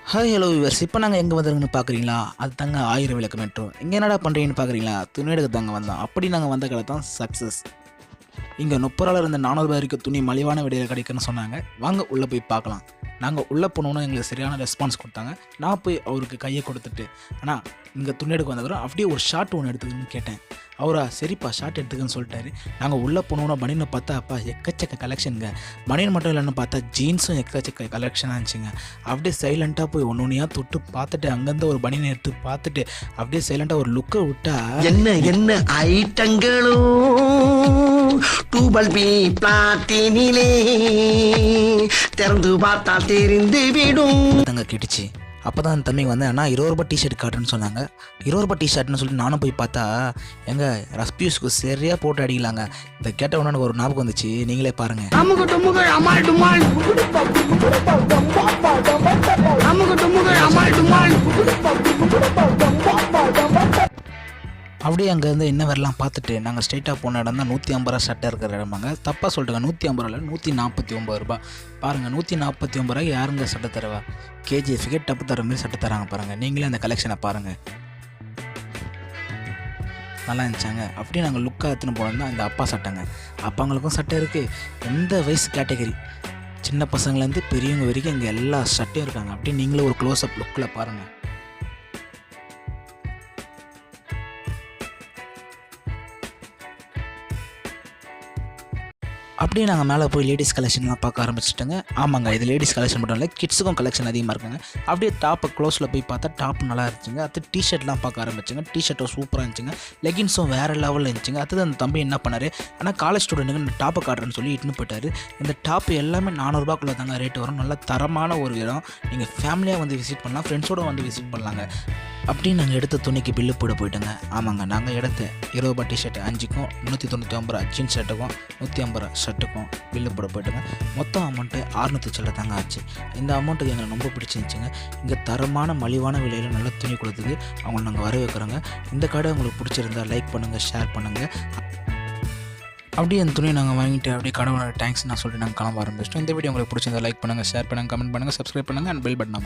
Hi hello viewers, இப்போ நாங்கள் எங்கே வந்துருங்கன்னு பார்க்குறீங்களா? அது தாங்க 1000 விளக்கு மெட்ரோ. இங்கே என்னடா பண்ணுறீங்கன்னு பார்க்குறீங்களா? துணி எடுக்க தாங்க வந்தோம். அப்படி நாங்கள் வந்த கடை தான் சக்ஸஸ். இங்கே 30 ரூபாயில இருந்து 400 ரூபாய் வரைக்கும் துணி மலிவான விலையில் கிடைக்குன்னு சொன்னாங்க. வாங்க உள்ளே போய் பார்க்கலாம். நாங்கள் உள்ளே போனோன்னா எங்களுக்கு சரியான ரெஸ்பான்ஸ் கொடுத்தாங்க. நான் போய் அவருக்கு கையை கொடுத்துட்டு, ஆனால் இங்கே துணி எடுக்க வந்தவரும் அப்படியே ஒரு ஷார்ட் ஒன்று எடுத்துக்கணும்னு கேட்டேன். அவரா சரிப்பா ஷார்ட் எடுத்துக்கன்னு சொல்லிட்டாரு. நாங்கள் உள்ளே போனோன்னா பனியனை பார்த்தா அப்பா எக்கச்சக்க கலெக்ஷனுங்க. பனியன் மட்டும் இல்லைன்னு பார்த்தா ஜீன்ஸும் எக்கச்சக்க கலெக்ஷனாக இருந்துச்சுங்க. அப்படியே சைலண்ட்டாக போய் ஒன்று ஒன்றையாக தொட்டு பார்த்துட்டு அங்கேருந்து ஒரு பனியனை எடுத்து பார்த்துட்டு அப்படியே சைலண்ட்டாக ஒரு லுக்கை விட்டா என்ன ஐட்டங்களோ டூபல் பி பிளாட்டினிலே திறந்து பார்த்தா தெரிந்து விடும் அங்கே கிட்டுச்சு. அப்போ தான் அந்த தம்பிங்க வந்து அண்ணா 20 ரூபாய் டிஷர்ட் காட்டுன்னு சொன்னாங்க. 20 ரூபாய் டிஷர்ட்னு சொல்லிட்டு நானும் போய் பார்த்தா எங்கள் ரஸ்பியூஸ்க்கு சரியாக போட்டு அடிக்கலாங்க. இதை கேட்ட உடனே எனக்கு ஒரு ஞாபகம் வந்துச்சு, நீங்களே பாருங்கள். அப்படியே அங்கேருந்து என்ன வரலாம் பார்த்துட்டு நாங்கள் ஸ்ட்ரைட்டாக போன இடம் தான் 150 ரூபா சட்டை இருக்கிற இடமாங்க. தப்பாக சொல்லிட்டுங்க, 150 ரூபா இல்லை 149 ரூபா. பாருங்கள், 149 ரூபாய்க்கு யாருங்க சட்டை தருவா? கேஜிஎஃப்கே டப்பு தர மாதிரி சட்டை தராங்க பாருங்கள். நீங்களே அந்த கலெக்ஷனை பாருங்கள், நல்லா இருந்துச்சாங்க. அப்படியே நாங்கள் லுக்காக எடுத்துன்னு போனோம் தான் இந்த அப்பா சட்டைங்க. அப்பாங்களுக்கும் சட்டை இருக்குது, எந்த வயசு கேட்டகரி சின்ன பசங்கள்லேருந்து பெரியவங்க வரைக்கும் இங்கே எல்லா சட்டையும் இருக்காங்க. அப்படியே நீங்களே ஒரு க்ளோஸ்அப் லுக்கில் பாருங்கள். அப்படியே நாங்கள் மேலே போய் லேடிஸ் கலெக்ஷன்லாம் பார்க்க ஆரம்பிச்சிட்டோங்க. ஆமாங்க, இது லேடிஸ் கலெக்ஷன் மட்டும் இல்லை, கிட்ஸுக்கும் கலெக்ஷன் அதிகமாக இருக்குங்க. அப்படியே டாப்பை க்ளோஸில் போய் பார்த்தா டாப் நல்லா இருந்துச்சுங்க. அது டிஷர்ட்லாம் பார்க்க ஆரம்பிச்சுங்க. டிஷர்ட்டும் சூப்பராக இருந்துச்சுங்க. லெகின்ஸும் வேறு லெவலில் இருந்துச்சுங்க. அது அந்த தம்பி என்ன பண்ணார், ஆனால் காலேஜ் ஸ்டூடெண்ட்டுங்க இந்த டாப்பை காட்டுறேன்னு சொல்லி இட்டுன்னு போயிட்டார். இந்த டாப்பு எல்லாமே 400 ரூபாக்குள்ளே தாங்க ரேட்டு வரும். நல்ல தரமான ஒரு இடம். நீங்கள் ஃபேமிலியாக வந்து விசிட் பண்ணலாம், ஃப்ரெண்ட்ஸோடு வந்து விசிட் பண்ணலாங்க. அப்படின்னு நாங்கள் எடுத்த துணிக்கு பில்லு போட போயிட்டோங்க. ஆமாங்க, நாங்கள் எடுத்த 20 ரூபாய் டிஷர்ட் 5க்கும் 199 ரூபா ஜீன்ஸ் ஷர்ட்டுக்கும் 150 ரூபா ஷர்ட்டுக்கும் பில்லு போட போயிட்டோங்க. மொத்தம் அமௌண்ட்டு 600 சில்லற தாங்க ஆச்சு. இந்த அமௌண்ட்டுக்கு எங்களுக்கு ரொம்ப பிடிச்சிருந்துச்சிங்க. இங்கே தரமான மலிவான விலையில் நல்ல துணி கொடுத்தது அவங்களை நாங்கள் வர வைக்கிறோங்க. இந்த கடை உங்களுக்கு பிடிச்சிருந்தா லைக் பண்ணுங்கள், ஷேர் பண்ணுங்கள். அப்படியே அந்த துணியை நாங்கள் வாங்கிட்டு அப்படியே கடவுளோட தேங்க்ஸ் நான் சொல்லிட்டு நாங்கள் கிளம்ப ஆரம்பிச்சிட்டோம். இந்த வீடியோ உங்களுக்கு பிடிச்சிருந்தா லைக் பண்ணுங்கள், ஷேர் பண்ணுங்கள், கமெண்ட் பண்ணுங்கள், சப்ஸ்கிரைப் பண்ணுங்கள் அண்ட் பெல் பட்டன்